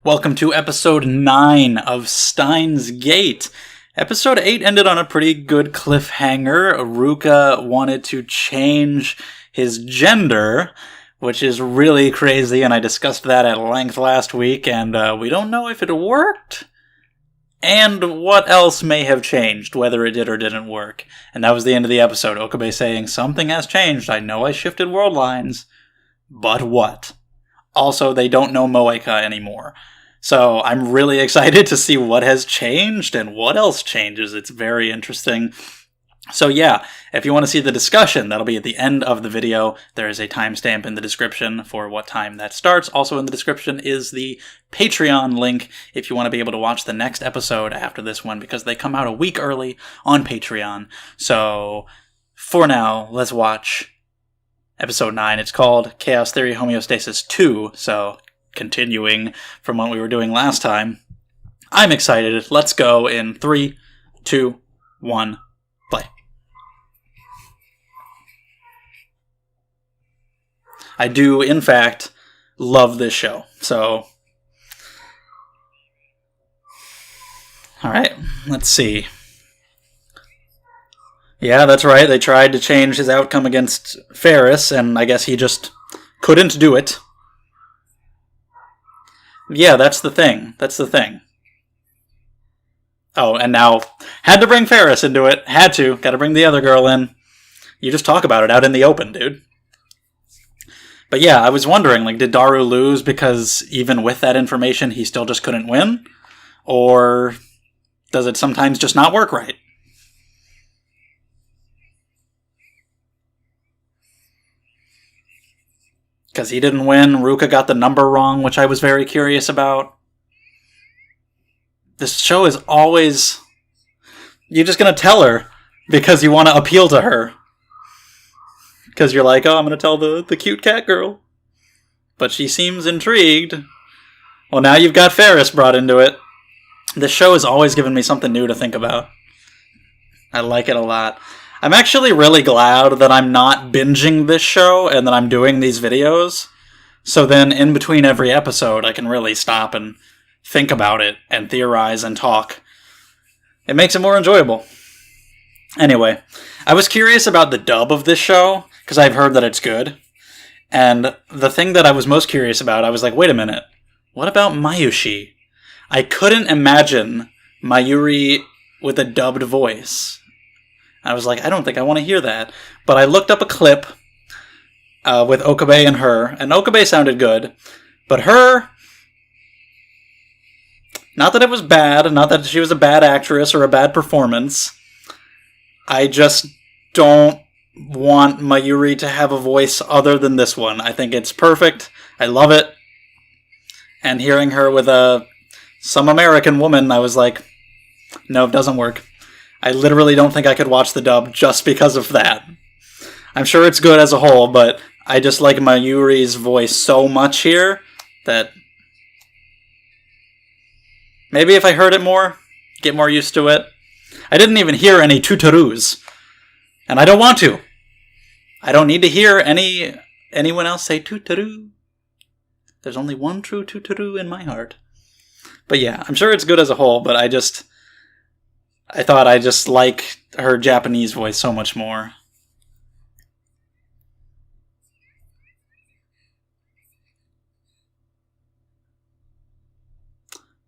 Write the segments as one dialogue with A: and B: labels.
A: Welcome to episode 9 of Steins Gate. Episode 8 ended on a pretty good cliffhanger. Ruka wanted to change his gender, which is really crazy, and I discussed that at length last week, and we don't know if it worked, and what else may have changed, whether it did or didn't work. And that was the end of the episode. Okabe saying, something has changed. I know I shifted world lines, but what? Also, they don't know Moeka anymore. So I'm really excited to see what has changed and what else changes. It's very interesting. So yeah, if you want to see the discussion, that'll be at the end of the video. There is a timestamp in the description for what time that starts. Also in the description is the Patreon link if you want to be able to watch the next episode after this one, because they come out a week early on Patreon. So for now, let's watch episode 9. It's called Chaos Theory Homeostasis 2, so continuing from what we were doing last time. I'm excited. Let's go in 3, 2, 1, play. I do, in fact, love this show. So, alright, let's see. Yeah, that's right. They tried to change his outcome against Faris, and I guess he just couldn't do it. Yeah, that's the thing. Oh, and now, had to bring Faris into it. Had to. Gotta bring the other girl in. You just talk about it out in the open, dude. But yeah, I was wondering, did Daru lose because even with that information, he still just couldn't win? Or does it sometimes just not work right? Because he didn't win, Ruka got the number wrong, which I was very curious about. This show is always... You're just going to tell her because you want to appeal to her. Because you're like, oh, I'm going to tell the cute cat girl. But she seems intrigued. Well, now you've got Faris brought into it. This show has always given me something new to think about. I like it a lot. I'm actually really glad that I'm not binging this show and that I'm doing these videos. So then in between every episode, I can really stop and think about it and theorize and talk. It makes it more enjoyable. Anyway, I was curious about the dub of this show because I've heard that it's good. And the thing that I was most curious about, I was like, wait a minute. What about Mayushi? I couldn't imagine Mayuri with a dubbed voice. I was like, I don't think I want to hear that. But I looked up a clip with Okabe and her, and Okabe sounded good. But her, not that it was bad, not that she was a bad actress or a bad performance. I just don't want Mayuri to have a voice other than this one. I think it's perfect. I love it. And hearing her with some American woman, I was like, no, it doesn't work. I literally don't think I could watch the dub just because of that. I'm sure it's good as a whole, but I just like Mayuri's voice so much here that maybe if I heard it more, get more used to it. I didn't even hear any tutarus, and I don't want to. I don't need to hear anyone else say tutaru. There's only one true tutaru in my heart. But yeah, I'm sure it's good as a whole, but I thought I just like her Japanese voice so much more.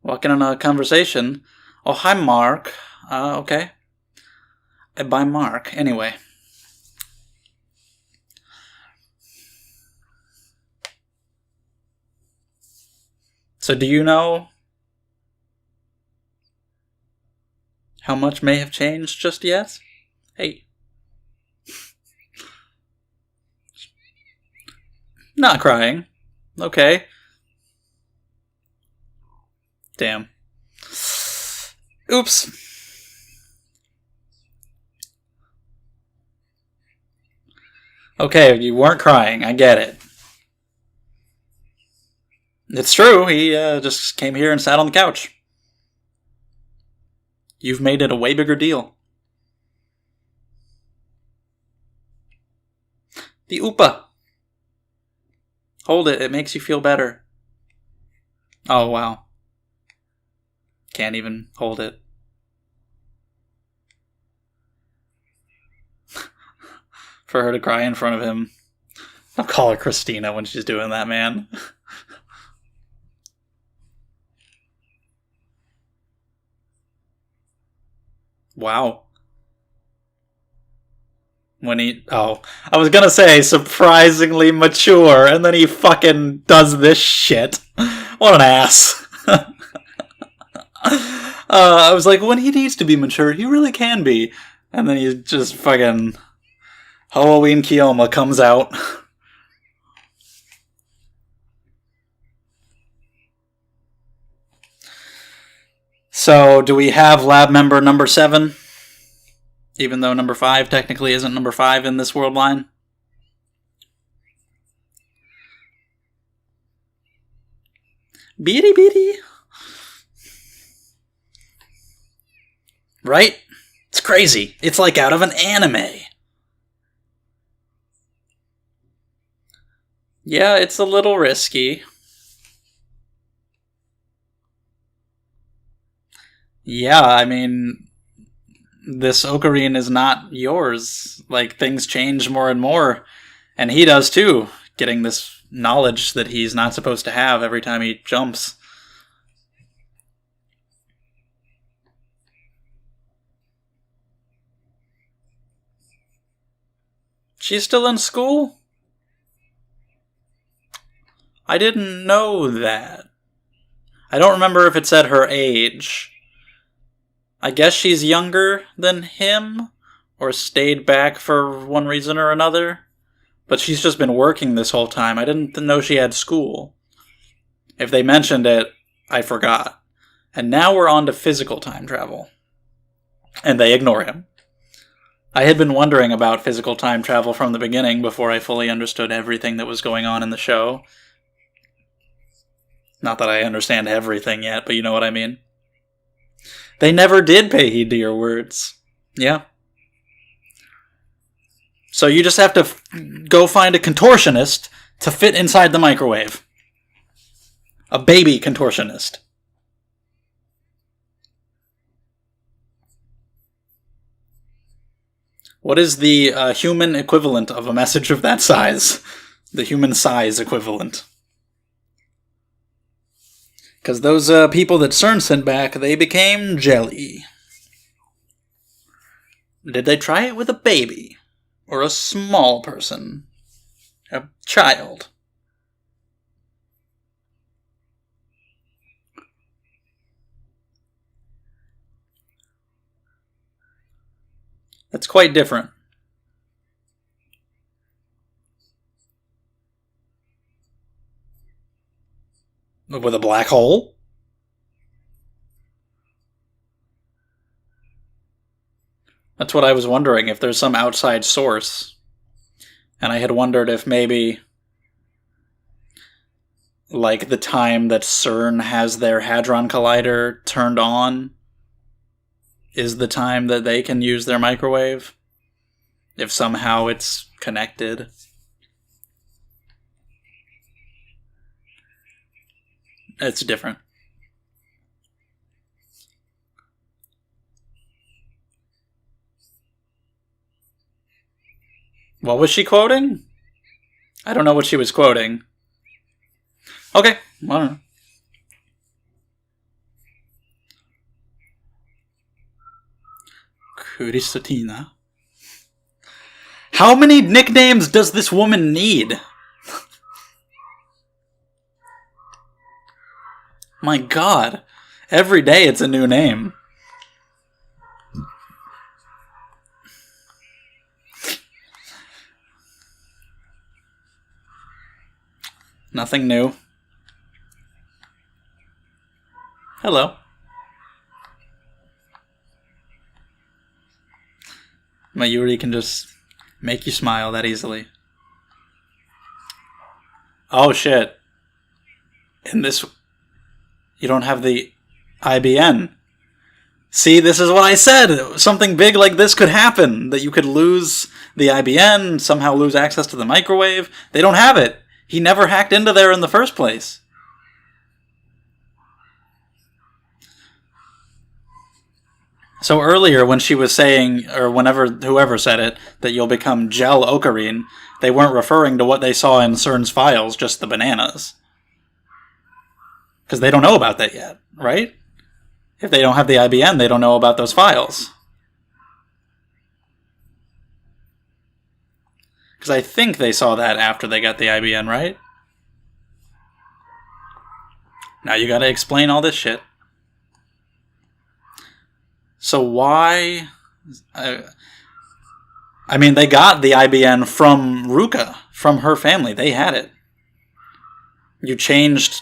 A: Walking on a conversation. Oh, hi, Mark. Okay. By Mark. Anyway. So do you know how much may have changed just yet? Hey. Not crying. Okay. Damn. Oops. Okay, you weren't crying. I get it. It's true. He just came here and sat on the couch. You've made it a way bigger deal. The Upa. Hold it, it makes you feel better. Oh, wow. Can't even hold it. For her to cry in front of him. I'll call her Christina when she's doing that, man. Wow. I was gonna say surprisingly mature, and then he fucking does this shit. What an ass. I was like, when he needs to be mature, he really can be. And then he just fucking... Halloween Kioma comes out. So, do we have lab member number 7? Even though number 5 technically isn't number 5 in this world line. Beady beady. Right? It's crazy. It's like out of an anime. Yeah, it's a little risky. Yeah, I mean, this ocarine is not yours. Like, things change more and more. And he does too, getting this knowledge that he's not supposed to have every time he jumps. She's still in school? I didn't know that. I don't remember if it said her age. I guess she's younger than him, or stayed back for one reason or another. But she's just been working this whole time. I didn't know she had school. If they mentioned it, I forgot. And now we're on to physical time travel. And they ignore him. I had been wondering about physical time travel from the beginning before I fully understood everything that was going on in the show. Not that I understand everything yet, but you know what I mean. They never did pay heed to your words. Yeah. So you just have to go find a contortionist to fit inside the microwave. A baby contortionist. What is the human equivalent of a message of that size? The human size equivalent. Because those people that CERN sent back, they became jelly. Did they try it with a baby? Or a small person? A child? That's quite different. With a black hole? That's what I was wondering, if there's some outside source. And I had wondered if maybe, like, the time that CERN has their Hadron Collider turned on is the time that they can use their microwave. If somehow it's connected. It's different. What was she quoting? I don't know what she was quoting. Okay, I don't know. Christina. How many nicknames does this woman need? My god. Every day it's a new name. Nothing new. Hello. Mayuri can just make you smile that easily. Oh shit. In this... You don't have the IBN. See, this is what I said! Something big like this could happen. That you could lose the IBN, somehow lose access to the microwave. They don't have it. He never hacked into there in the first place. So earlier when she was saying, or whenever whoever said it, that you'll become gel ocarine, they weren't referring to what they saw in CERN's files, just the bananas. Because they don't know about that yet, right? If they don't have the IBN, they don't know about those files. Because I think they saw that after they got the IBN, right? Now you gotta explain all this shit. So why... I mean, they got the IBN from Ruka, from her family. They had it. You changed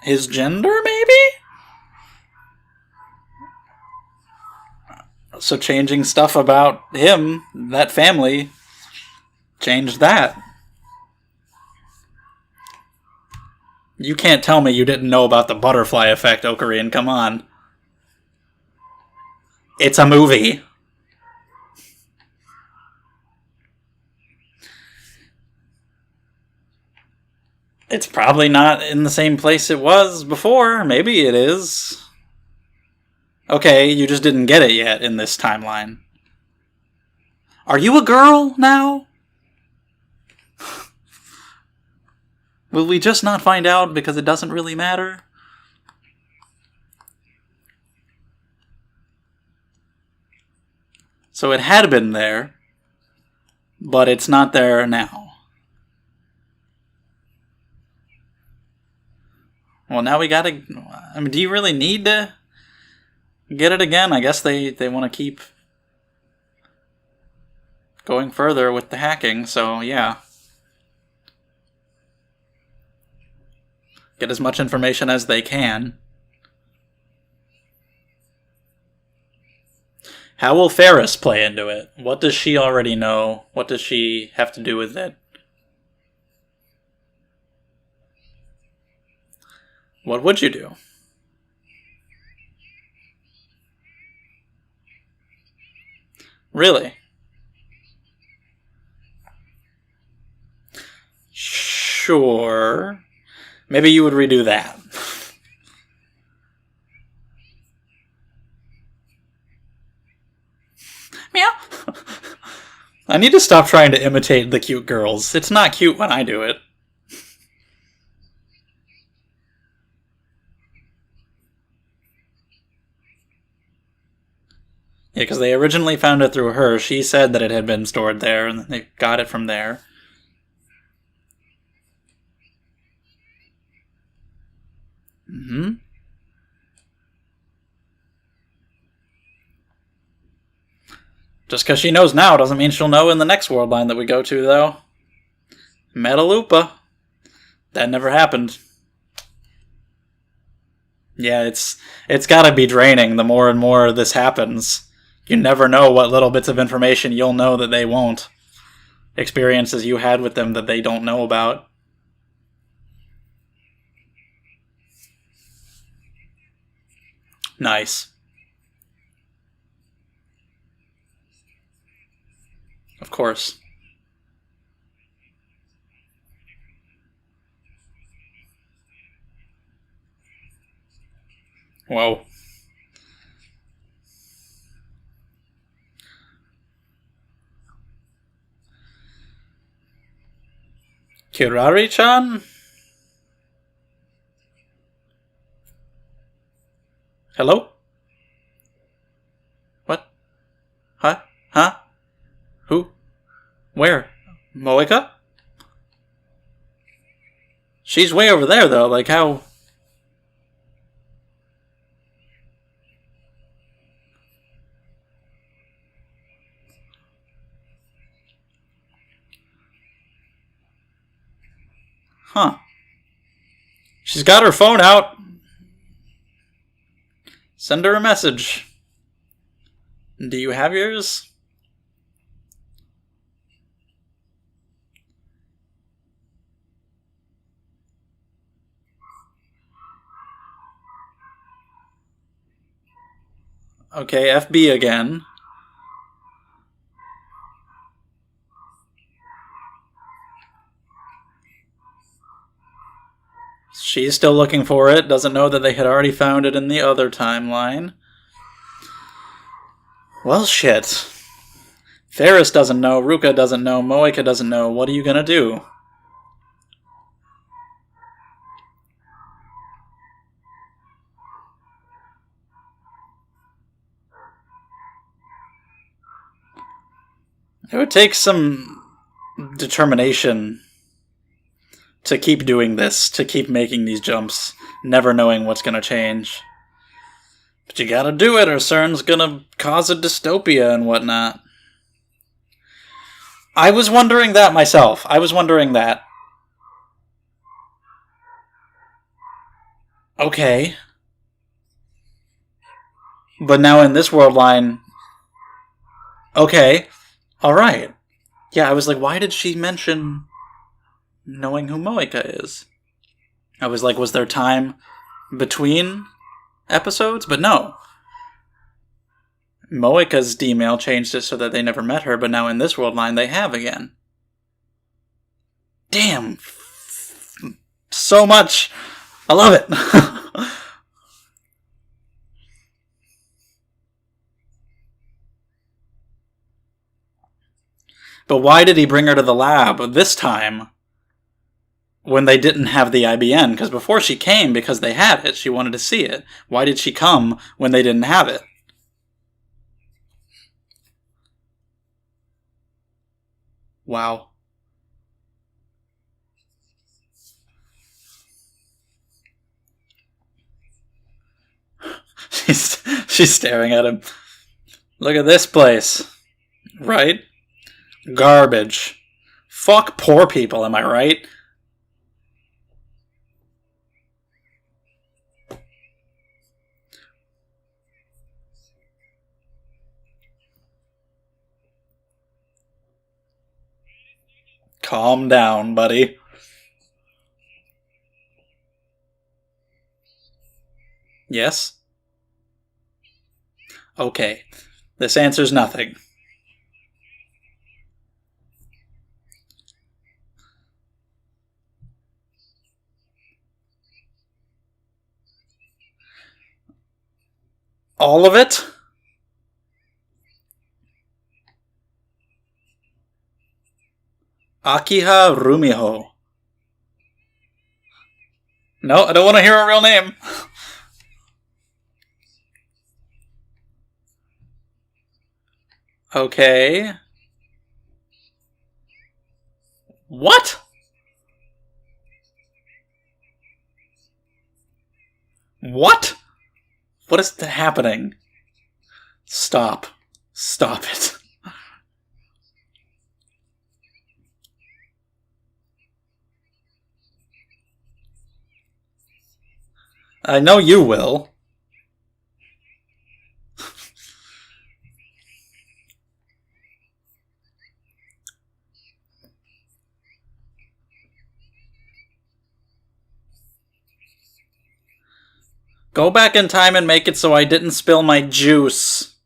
A: his gender, maybe? So changing stuff about him, that family, changed that. You can't tell me you didn't know about the butterfly effect, Ocarine. Come on. It's a movie. It's probably not in the same place it was before. Maybe it is. Okay, you just didn't get it yet in this timeline. Are you a girl now? Will we just not find out because it doesn't really matter? So it had been there, but it's not there now. Well, now we gotta... I mean, do you really need to get it again? I guess they want to keep going further with the hacking, so yeah. Get as much information as they can. How will Faris play into it? What does she already know? What does she have to do with it? What would you do? Really? Sure. Maybe you would redo that. Meow. I need to stop trying to imitate the cute girls. It's not cute when I do it. Yeah, because they originally found it through her. She said that it had been stored there, and they got it from there. Mm-hmm. Just because she knows now doesn't mean she'll know in the next world line that we go to, though. Metalupa. That never happened. Yeah, it's gotta be draining the more and more this happens. You never know what little bits of information you'll know that they won't. Experiences you had with them that they don't know about. Nice. Of course. Whoa. Kirari-chan? Hello? What? Huh? Huh? Who? Where? Moeka? She's way over there, though. Like, how... Huh. She's got her phone out. Send her a message. Do you have yours? Okay, FB again. She's still looking for it, doesn't know that they had already found it in the other timeline. Well, shit. Faris doesn't know, Ruka doesn't know, Moeka doesn't know. What are you gonna do? It would take some determination to keep doing this, to keep making these jumps, never knowing what's gonna change. But you gotta do it, or CERN's gonna cause a dystopia and whatnot. I was wondering that myself. I was wondering that. Okay. But now in this world line... Okay. Alright. Yeah, I was like, why did she mention knowing who Moeka is? I was like, was there time between episodes? But no. Moeka's D-mail changed it so that they never met her, but now in this world line they have again. Damn. So much. I love it. But why did he bring her to the lab this time when they didn't have the IBN? Because before she came, because they had it, she wanted to see it. Why did she come when they didn't have it? Wow. She's staring at him. Look at this place. Right? Garbage. Fuck poor people, am I right? Calm down, buddy. Yes? Okay. This answers nothing. All of it? Akiha Rumiho. No, I don't want to hear a real name. Okay. What? What? What is happening? Stop. Stop it. I know you will. Go back in time and make it so I didn't spill my juice.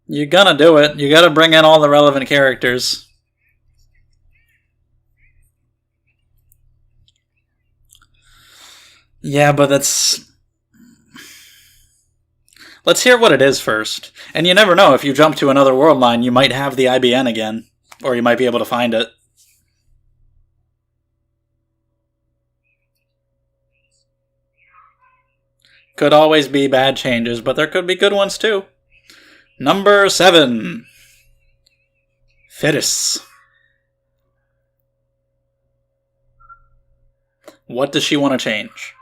A: You're gonna do it. You gotta bring in all the relevant characters. Yeah, but that's... Let's hear what it is first. And you never know, if you jump to another world line, you might have the IBN again. Or you might be able to find it. Could always be bad changes, but there could be good ones too. Number 7. Faris. What does she want to change?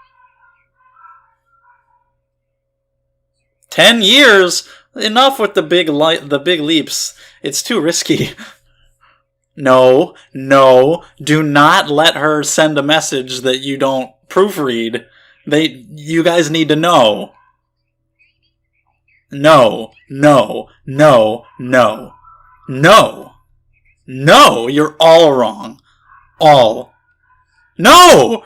A: 10 years? Enough with the big leaps. It's too risky. No, do not let her send a message that you don't proofread. You guys need to know. No, you're all wrong. All. No!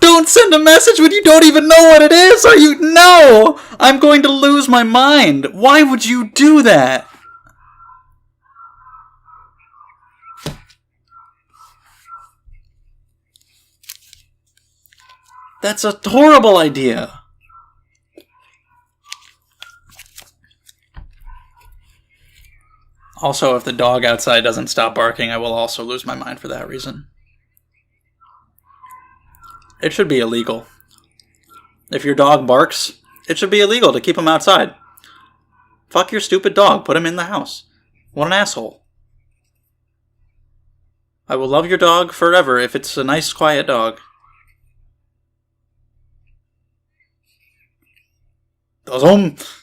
A: Don't don't send a message when you don't even know what it is! Are you... No! I'm going to lose my mind! Why would you do that? That's a horrible idea! Also, if the dog outside doesn't stop barking, I will also lose my mind for that reason. It should be illegal. If your dog barks, it should be illegal to keep him outside. Fuck your stupid dog. Put him in the house. What an asshole. I will love your dog forever if it's a nice, quiet dog.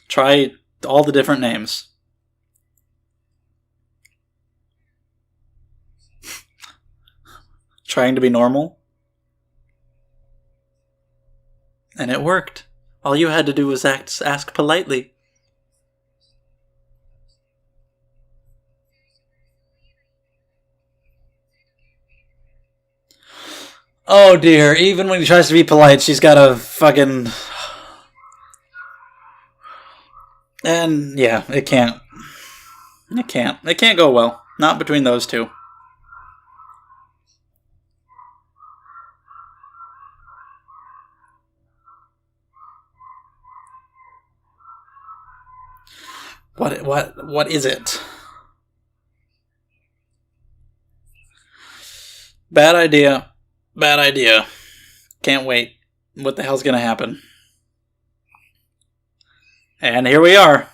A: Try all the different names. Trying to be normal. And it worked. All you had to do was ask politely. Oh dear, even when he tries to be polite, she's got a fucking... And yeah, it can't. It can't go well. Not between those two. What is it? Bad idea. Bad idea. Can't wait. What the hell's gonna happen? And here we are.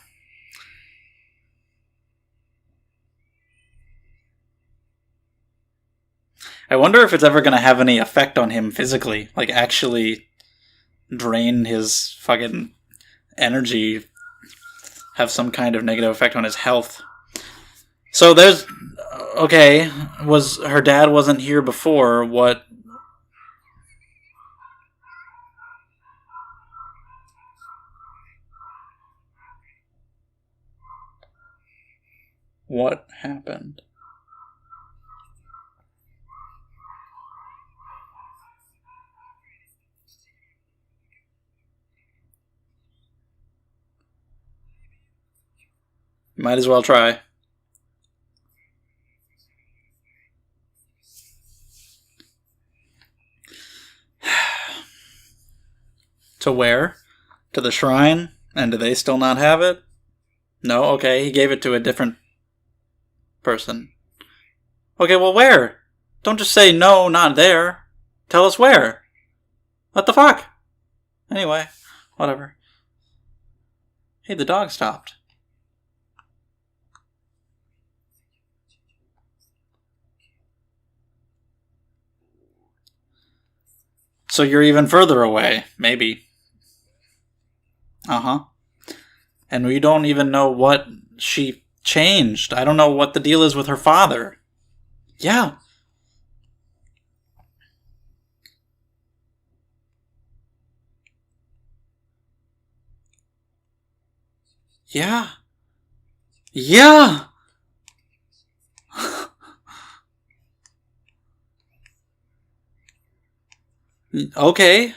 A: I wonder if it's ever gonna have any effect on him physically. Like, actually drain his fucking energy, have some kind of negative effect on his health. So there's... Okay, her dad wasn't here before, what... What happened? Might as well try. To where? To the shrine? And do they still not have it? No? Okay, he gave it to a different person. Okay, well, where? Don't just say, no, not there. Tell us where. What the fuck? Anyway, whatever. Hey, the dog stopped. So you're even further away, maybe. Uh-huh. And we don't even know what she changed. I don't know what the deal is with her father. Yeah. Yeah. Yeah. Okay.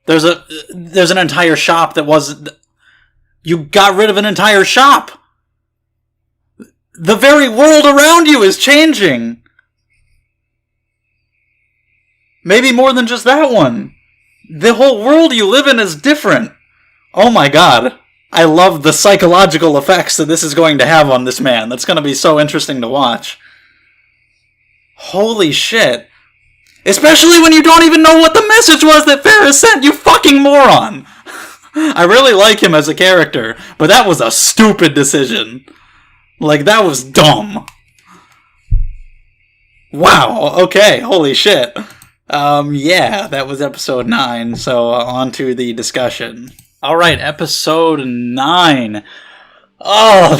A: There's an entire shop that wasn't... You got rid of an entire shop! The very world around you is changing! Maybe more than just that one. The whole world you live in is different. Oh my god. I love the psychological effects that this is going to have on this man. That's going to be so interesting to watch. Holy shit. Especially when you don't even know what the message was that Faris sent, you fucking moron! I really like him as a character, but that was a stupid decision. Like, that was dumb. Wow, okay, holy shit. Yeah, that was episode 9, so on to the discussion. Alright, episode 9. Oh,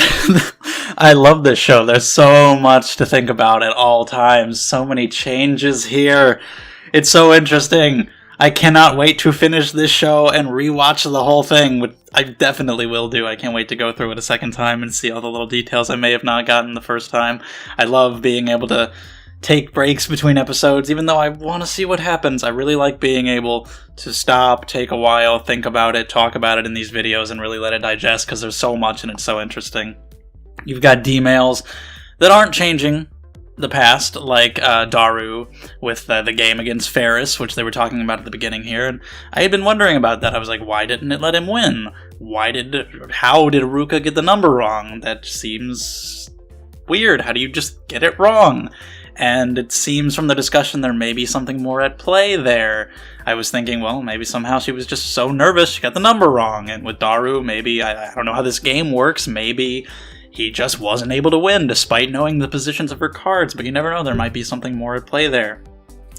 A: I love this show. There's so much to think about at all times. So many changes here. It's so interesting. I cannot wait to finish this show and rewatch the whole thing, which I definitely will do. I can't wait to go through it a second time and see all the little details I may have not gotten the first time. I love being able to take breaks between episodes, even though I want to see what happens. I really like being able to stop, take a while, think about it, talk about it in these videos, and really let it digest, because there's so much and it's so interesting. You've got D-mails that aren't changing the past, like Daru with the game against Faris, which they were talking about at the beginning here, and I had been wondering about that. I was like, why didn't it let him win? How did Ruka get the number wrong? That seems weird. How do you just get it wrong? And it seems from the discussion there may be something more at play there. I was thinking, well, maybe somehow she was just so nervous she got the number wrong. And with Daru, maybe, I don't know how this game works, maybe he just wasn't able to win despite knowing the positions of her cards. But you never know, there might be something more at play there.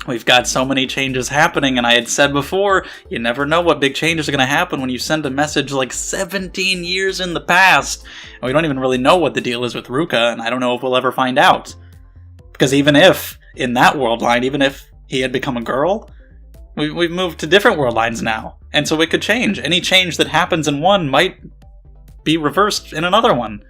A: We've got so many changes happening, and I had said before, you never know what big changes are going to happen when you send a message like 17 years in the past. And we don't even really know what the deal is with Ruka, and I don't know if we'll ever find out. Because even if, in that world line, even if he had become a girl, we've moved to different world lines now. And so it could change. Any change that happens in one might be reversed in another one.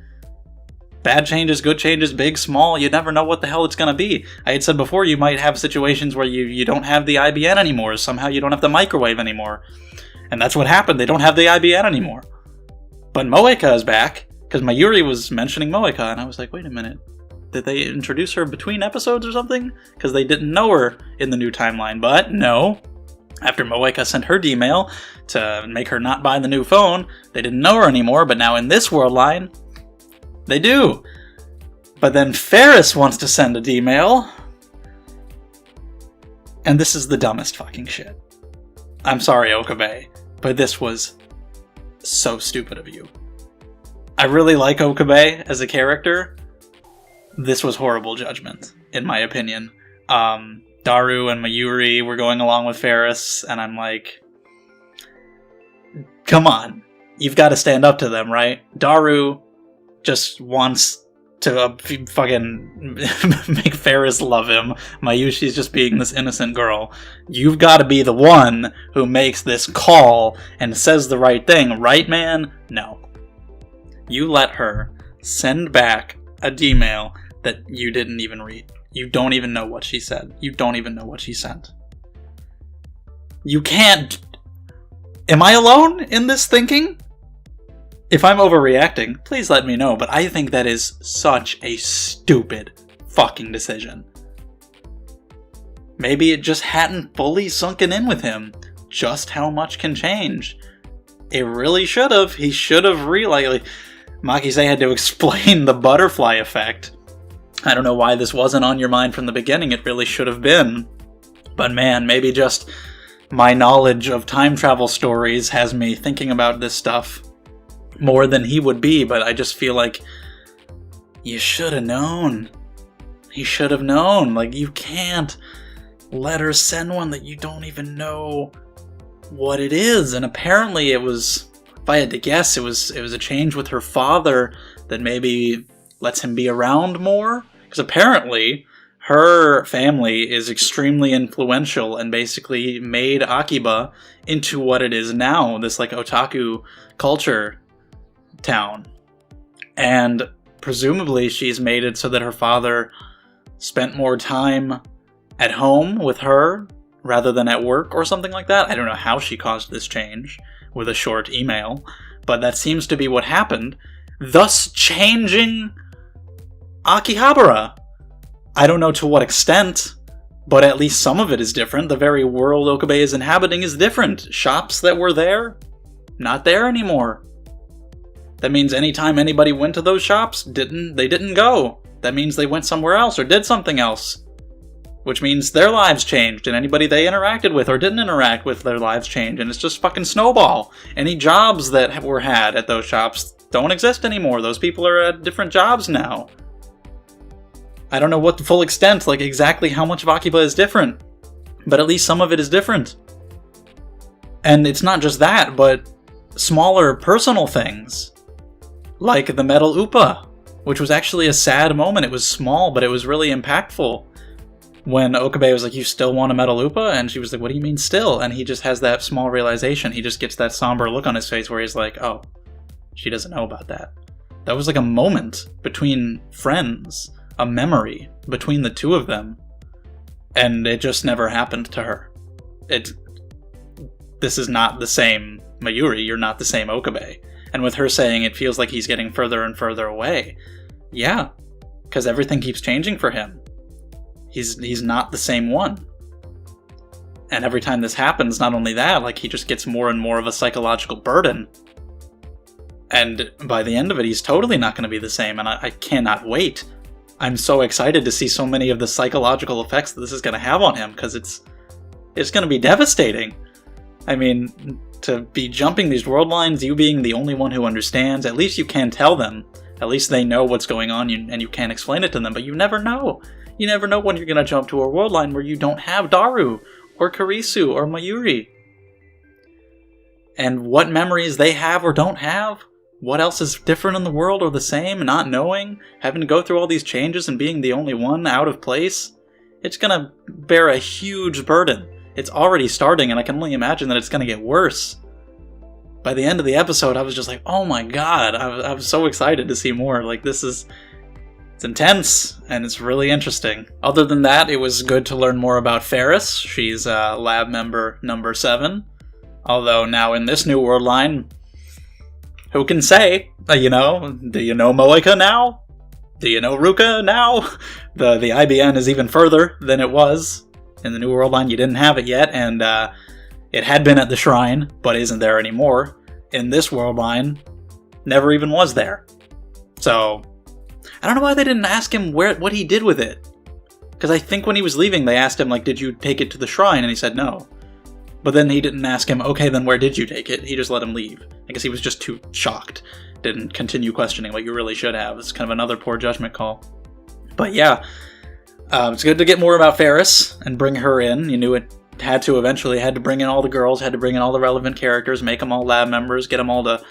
A: Bad changes, good changes, big, small, you never know what the hell it's going to be. I had said before, you might have situations where you don't have the IBN anymore. Somehow you don't have the microwave anymore. And that's what happened. They don't have the IBN anymore. But Moeka is back, because Mayuri was mentioning Moeka, and I was like, wait a minute. Did they introduce her between episodes or something? Because they didn't know her in the new timeline. But no. After Moeka sent her D-mail to make her not buy the new phone, they didn't know her anymore. But now in this world line, they do. But then Faris wants to send a D-mail. And this is the dumbest fucking shit. I'm sorry, Okabe, but this was so stupid of you. I really like Okabe as a character. This was horrible judgment, in my opinion. Daru and Mayuri were going along with Faris, and I'm like, come on. You've got to stand up to them, right? Daru just wants to fucking make Faris love him. Mayushi's just being this innocent girl. You've got to be the one who makes this call and says the right thing, right, man? No. You let her send back a D-mail that you didn't even read. You don't even know what she said. You don't even know what she sent. You can't... Am I alone in this thinking? If I'm overreacting, please let me know, but I think that is such a stupid fucking decision. Maybe it just hadn't fully sunken in with him just how much can change. It really should have. He should have realized... Makise had to explain the butterfly effect. I don't know why this wasn't on your mind from the beginning. It really should have been. But man, maybe just my knowledge of time travel stories has me thinking about this stuff more than he would be, but I just feel like you should have known. He should have known. Like, you can't let her send one that you don't even know what it is. And apparently it was... If I had to guess, it was a change with her father that maybe lets him be around more. Because apparently, her family is extremely influential and basically made Akiba into what it is now, this like otaku culture town. And presumably she's made it so that her father spent more time at home with her rather than at work or something like that. I don't know how she caused this change with a short email, but that seems to be what happened, thus changing Akihabara. I don't know to what extent, but at least some of it is different. The very world Okabe is inhabiting is different. Shops that were there, not there anymore. That means anytime anybody went to those shops, they didn't go. That means they went somewhere else or did something else. Which means their lives changed, and anybody they interacted with or didn't interact with, their lives changed, and it's just fucking snowball. Any jobs that were had at those shops don't exist anymore. Those people are at different jobs now. I don't know what the full extent, like exactly how much of Akiba is different, but at least some of it is different. And it's not just that, but smaller personal things, like the metal Upa, which was actually a sad moment. It was small, but it was really impactful. when Okabe was like, you still want a Metalupa? And she was like, what do you mean still? And he just has that small realization. He just gets that somber look on his face where he's like, oh, she doesn't know about that. That was like a moment between friends, a memory between the two of them. And it just never happened to her. This is not the same Mayuri, you're not the same Okabe. And with her saying it feels like he's getting further and further away. Yeah, because everything keeps changing for him. He's not the same one. And every time this happens, not only that, like he just gets more and more of a psychological burden. And by the end of it, he's totally not going to be the same, and I cannot wait. I'm so excited to see so many of the psychological effects that this is going to have on him, because it's going to be devastating. I mean, to be jumping these world lines, you being the only one who understands, at least you can tell them. At least they know what's going on, and you can explain it to them, but you never know. You never know when you're going to jump to a world line where you don't have Daru, or Karisu, or Mayuri. And what memories they have or don't have, what else is different in the world or the same, not knowing, having to go through all these changes and being the only one out of place, it's going to bear a huge burden. It's already starting, and I can only imagine that it's going to get worse. By the end of the episode, I was just like, oh my god, I was so excited to see more. Like, it's intense, and it's really interesting. Other than that, it was good to learn more about Faris. She's lab member number 7. Although now in this new world line, who can say? Do you know Moeka now? Do you know Ruka now? The IBN is even further than it was. In the New World Line, you didn't have it yet, and it had been at the shrine, but isn't there anymore. In this World Line, never even was there. So, I don't know why they didn't ask him what he did with it. Because I think when he was leaving, they asked him, like, did you take it to the shrine? And he said no. But then he didn't ask him, okay, then where did you take it? He just let him leave. I guess he was just too shocked. Didn't continue questioning what you really should have. It's kind of another poor judgment call. But yeah, it's good to get more about Faris and bring her in. You knew it had to bring in all the girls, had to bring in all the relevant characters, make them all lab members, get them all to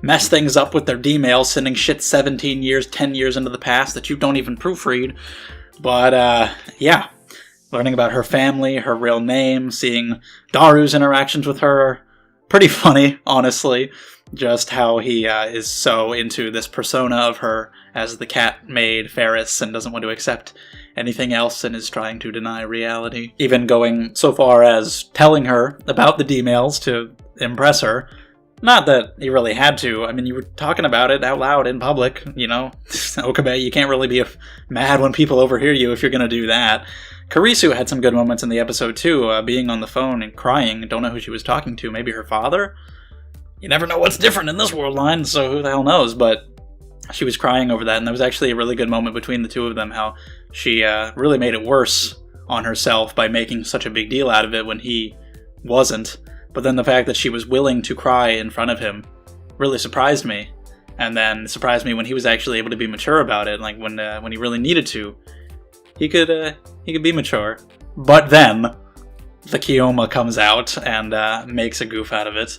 A: mess things up with their D-mails, sending shit 17 years, 10 years into the past that you don't even proofread. But yeah, learning about her family, her real name, seeing Daru's interactions with her. Pretty funny, honestly, just how he is so into this persona of her as the cat-made Faris and doesn't want to accept anything else and is trying to deny reality. Even going so far as telling her about the D-mails to impress her. Not that he really had to. I mean, you were talking about it out loud in public, you know. Okabe, you can't really be mad when people overhear you if you're going to do that. Karisu had some good moments in the episode too, being on the phone and crying. Don't know who she was talking to. Maybe her father? You never know what's different in this world line, so who the hell knows, but she was crying over that, and that was actually a really good moment between the two of them, how she really made it worse on herself by making such a big deal out of it when he wasn't. But then the fact that she was willing to cry in front of him really surprised me. And then it surprised me when he was actually able to be mature about it, like when he really needed to. He could be mature. But then the Kiyoma comes out and makes a goof out of it,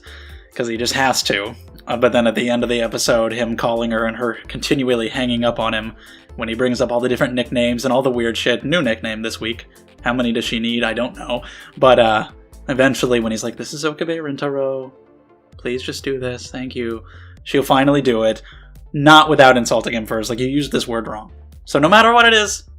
A: because he just has to. But then at the end of the episode, him calling her and her continually hanging up on him when he brings up all the different nicknames and all the weird shit. New nickname this week. How many does she need? I don't know. But eventually when he's like, this is Okabe Rintaro, please just do this, thank you, she'll finally do it. Not without insulting him first. Like, you used this word wrong. So no matter what it is,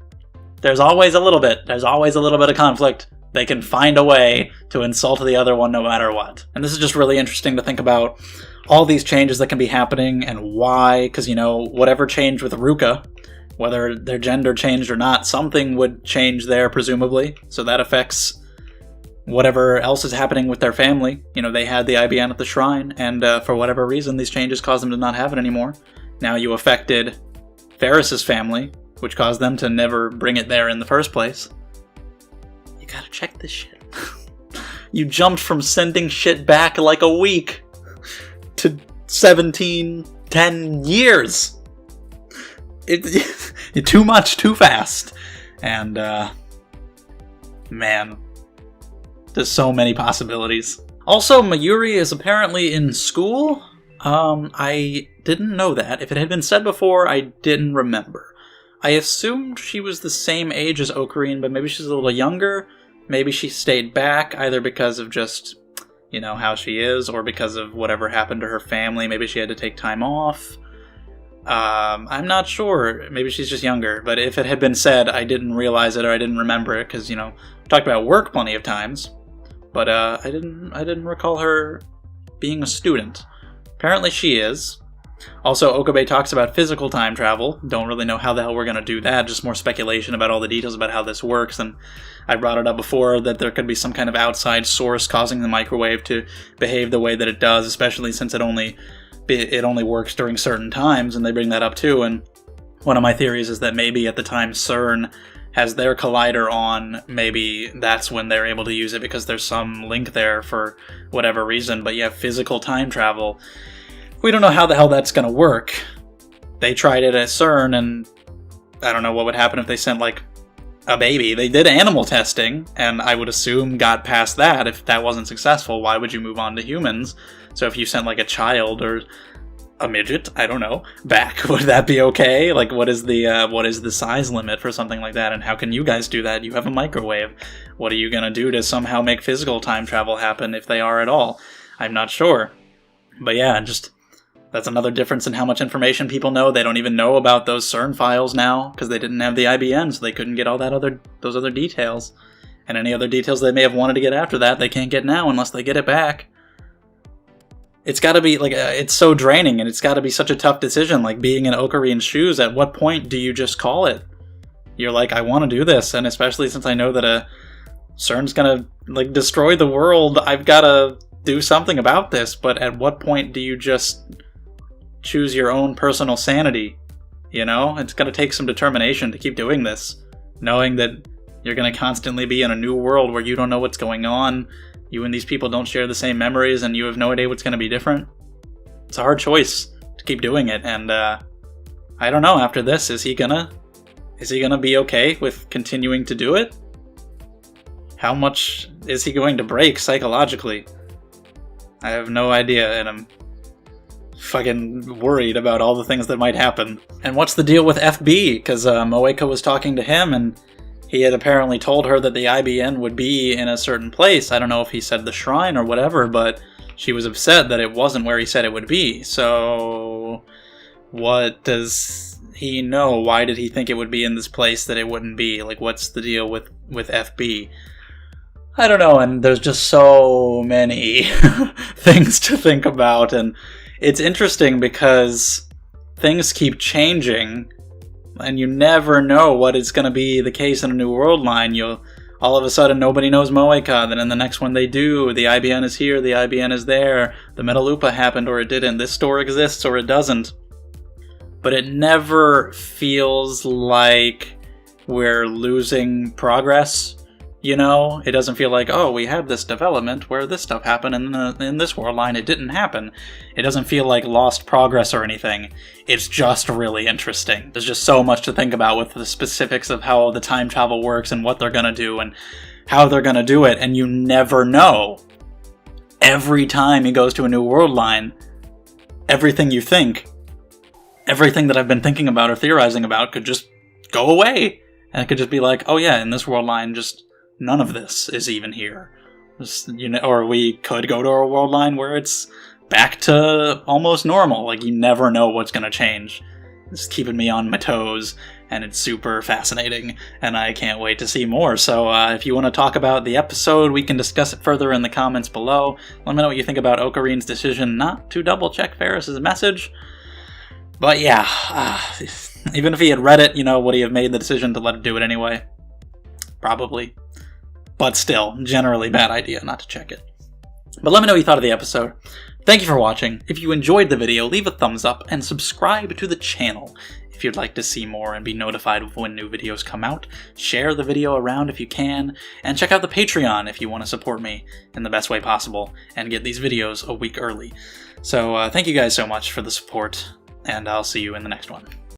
A: there's always a little bit of conflict. They can find a way to insult the other one no matter what. And this is just really interesting to think about all these changes that can be happening and why, because, you know, whatever changed with Ruka, whether their gender changed or not, something would change there, presumably. So that affects whatever else is happening with their family. You know, they had the IBN at the shrine, and for whatever reason, these changes caused them to not have it anymore. Now you affected Faris's family, which caused them to never bring it there in the first place. You gotta check this shit. You jumped from sending shit back like a week to 10 years. It's too much, too fast. And, man, there's so many possibilities. Also, Mayuri is apparently in school. I didn't know that. If it had been said before, I didn't remember. I assumed she was the same age as Ocarine, but maybe she's a little younger. Maybe she stayed back, either because of just, how she is, or because of whatever happened to her family. Maybe she had to take time off. I'm not sure. Maybe she's just younger. But if it had been said, I didn't realize it or I didn't remember it, because, we talked about work plenty of times. But I didn't recall her being a student. Apparently she is. Also, Okabe talks about physical time travel. Don't really know how the hell we're going to do that. Just more speculation about all the details about how this works. And I brought it up before that there could be some kind of outside source causing the microwave to behave the way that it does, especially since it only works during certain times, and they bring that up too. And one of my theories is that maybe at the time CERN has their collider on, maybe that's when they're able to use it because there's some link there for whatever reason. But yeah, physical time travel. We don't know how the hell that's going to work. They tried it at CERN, and I don't know what would happen if they sent, a baby. They did animal testing, and I would assume got past that. If that wasn't successful, why would you move on to humans? So if you sent, a child or a midget, I don't know, back, would that be okay? What is the size limit for something like that, and how can you guys do that? You have a microwave. What are you going to do to somehow make physical time travel happen, if they are at all? I'm not sure. But yeah, that's another difference in how much information people know. They don't even know about those CERN files now, because they didn't have the IBN, so they couldn't get all those other details. And any other details they may have wanted to get after that, they can't get now unless they get it back. It's gotta be, it's so draining, and it's gotta be such a tough decision, being in Ocarine's shoes. At what point do you just call it? You're I want to do this, and especially since I know that CERN's gonna, destroy the world, I've gotta do something about this, but at what point do you just choose your own personal sanity? It's going to take some determination to keep doing this, knowing that you're going to constantly be in a new world where you don't know what's going on, you and these people don't share the same memories, and you have no idea what's going to be different. It's a hard choice to keep doing it, and I don't know, after this, is he gonna be okay with continuing to do it? How much is he going to break psychologically? I have no idea, and I'm fucking worried about all the things that might happen. And what's the deal with FB? Because Moeka was talking to him, and he had apparently told her that the IBN would be in a certain place. I don't know if he said the shrine or whatever, but she was upset that it wasn't where he said it would be. So what does he know? Why did he think it would be in this place that it wouldn't be? What's the deal with FB? I don't know, and there's just so many things to think about, and it's interesting because things keep changing, and you never know what is going to be the case in a New World line. All of a sudden, nobody knows Moeka, then in the next one they do. The IBN is here, the IBN is there, the Metalupa happened or it didn't, this store exists or it doesn't. But it never feels like we're losing progress. It doesn't feel like, oh, we had this development where this stuff happened, and in this world line it didn't happen. It doesn't feel like lost progress or anything. It's just really interesting. There's just so much to think about with the specifics of how the time travel works and what they're going to do and how they're going to do it, and you never know. Every time he goes to a new world line, everything you think, everything that I've been thinking about or theorizing about could just go away. And it could just be like, oh yeah, in this world line, just none of this is even here. Or we could go to a world line where it's back to almost normal. You never know what's going to change. It's keeping me on my toes, and it's super fascinating, and I can't wait to see more. So if you want to talk about the episode, we can discuss it further in the comments below. Let me know what you think about Ocarine's decision not to double-check Faris' message. But yeah, even if he had read it, would he have made the decision to let it do it anyway? Probably. But still, generally bad idea not to check it. But let me know what you thought of the episode. Thank you for watching. If you enjoyed the video, leave a thumbs up and subscribe to the channel if you'd like to see more and be notified of when new videos come out. Share the video around if you can, and check out the Patreon if you want to support me in the best way possible and get these videos a week early. So thank you guys so much for the support, and I'll see you in the next one.